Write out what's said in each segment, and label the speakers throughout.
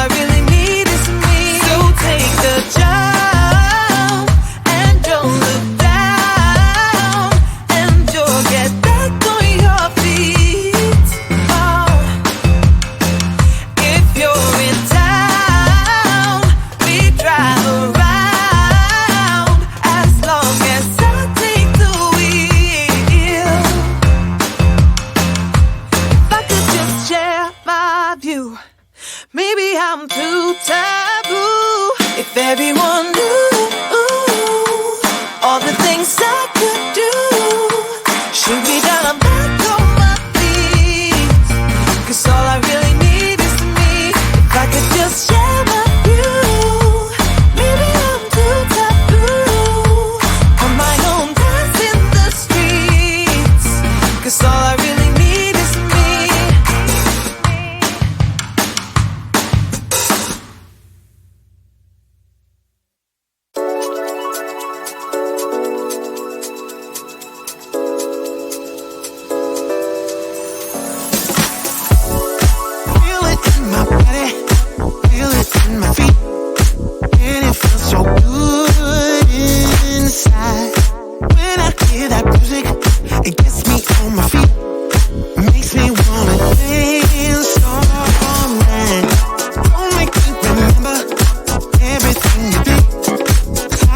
Speaker 1: I really need is me. So take the jump and don't look down, and you'll get back on your feet. Oh, if you're in town, we drive around as long as I take the wheel. If I could just share my view, maybe I'm too taboo. If everyone knew all the things I could do, shoot me down, I'm back on my feet. 'Cause all I really need is me. If I could just share my view, maybe I'm too taboo. On my own, dance in the streets. 'Cause all I really need is me. Feel it in my body, feel it in my feet, and it feels so good inside. When I hear that music, it gets me on my feet, makes me wanna dance all night. Don't make me remember everything you did.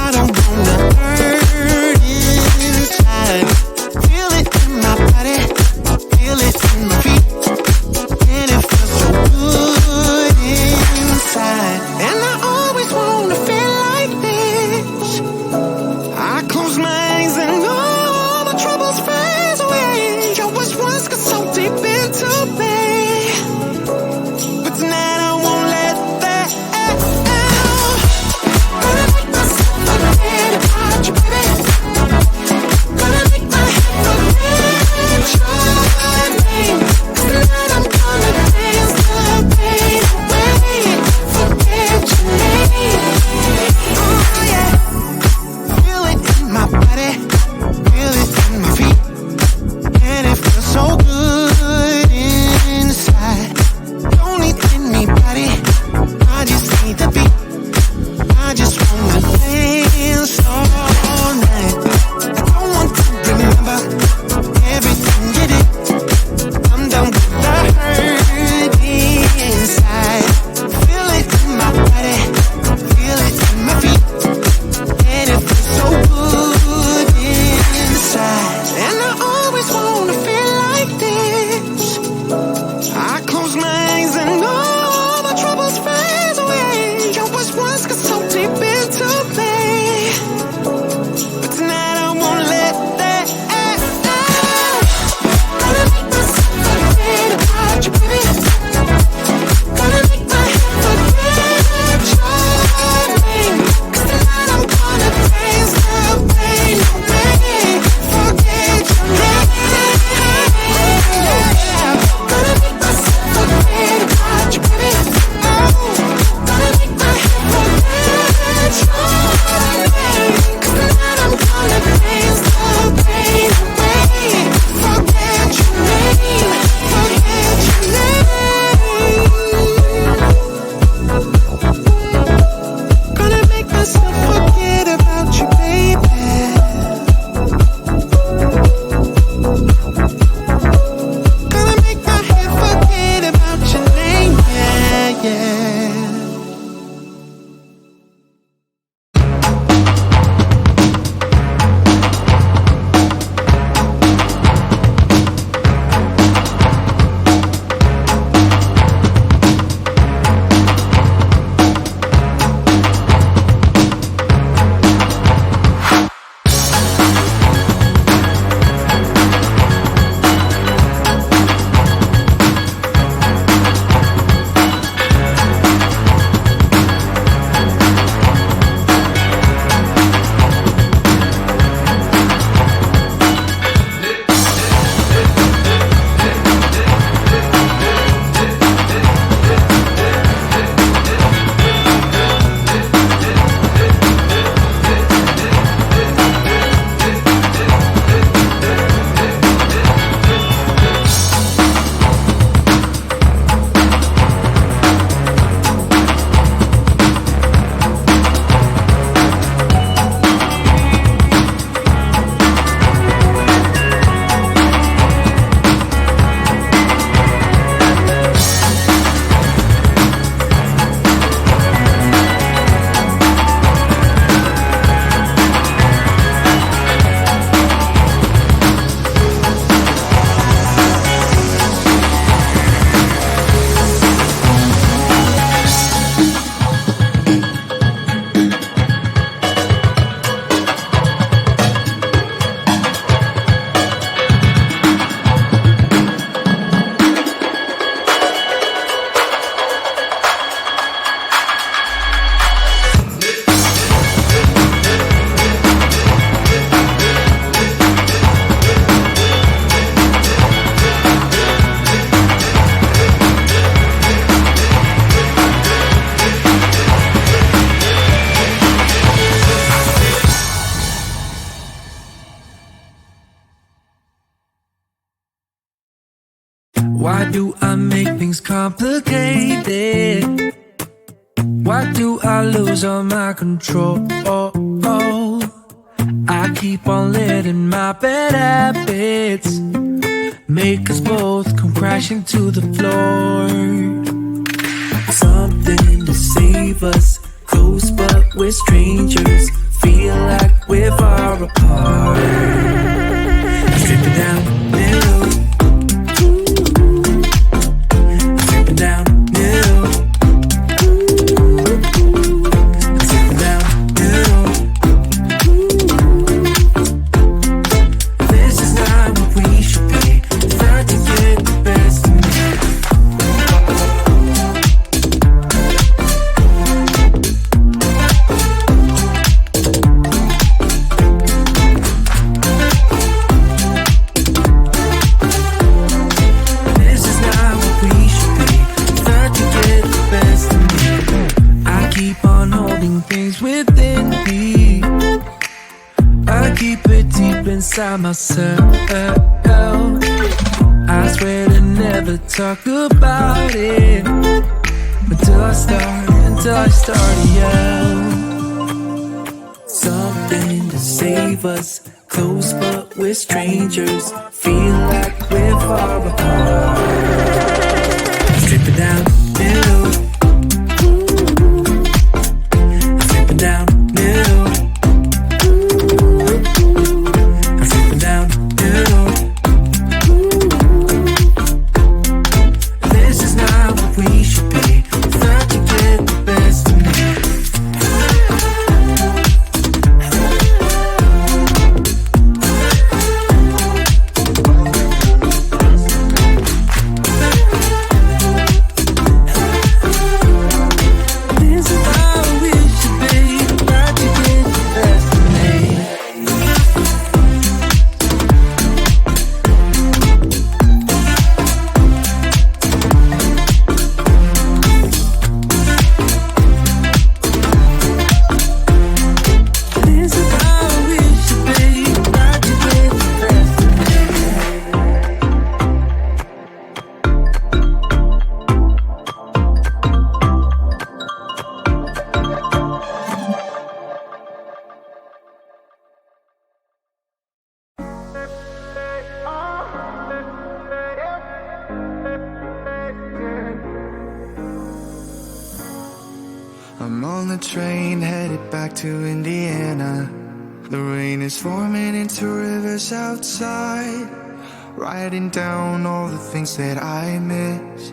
Speaker 1: I don't wanna hurt inside. Feel it in my body, feel it in my feet, and it feels so good inside. And I do I make things complicated? Why do I lose all my control? I keep on letting my bad habits make us both come crashing to the floor. Something to save us, close but we're strangers. Feel like we're far apart. Stripping down middle, stripping down middle, stripping down middle. This is not what we should be. Start to get the best of me. Inside myself, I swear to never talk about it until I start to yell. Something to save us, close but we're strangers. Feel like we're far apart. Strip it down, middle. Strip it down, middle.
Speaker 2: I'm on the train headed back to Indiana. The rain is forming into rivers outside, writing down all the things that I miss,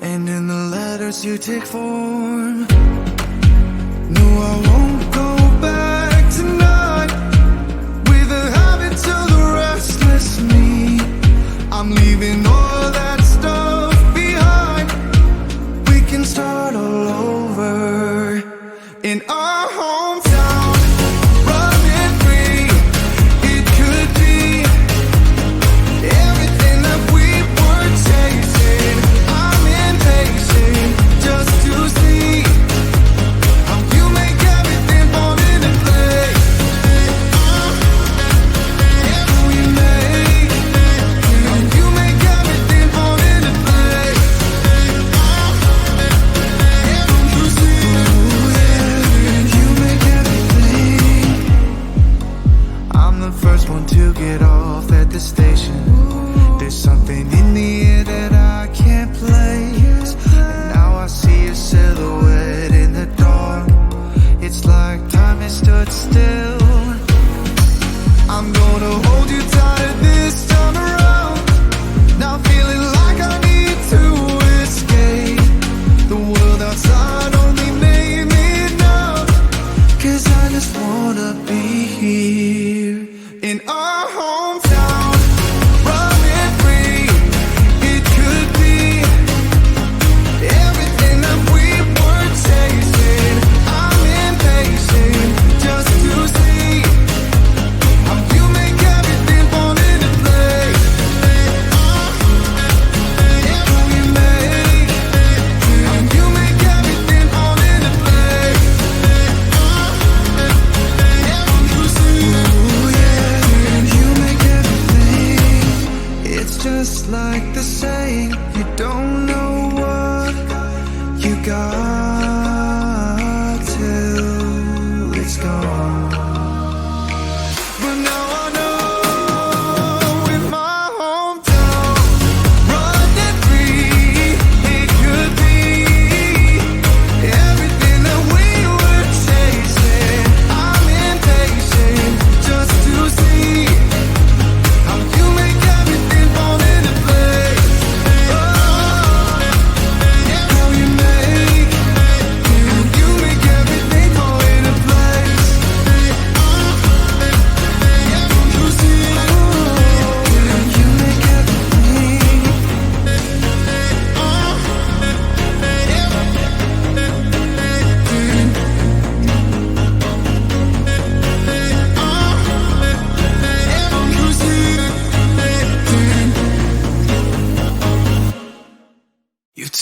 Speaker 2: and in the letters you take form. No, I won't go back tonight with the habits of the restless me. I'm leaving all that stuff behind. We can start all over in our hometown, running free. It could be everything that we were chasing. I'm impatient just to see how you make everything fall into place. Yes, we make, how you make everything fall into place. Yes, you see,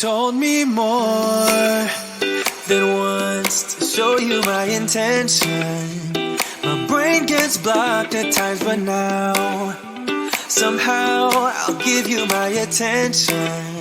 Speaker 1: told me more than once to show you my intention. My brain gets blocked at times, but now somehow I'll give you my attention.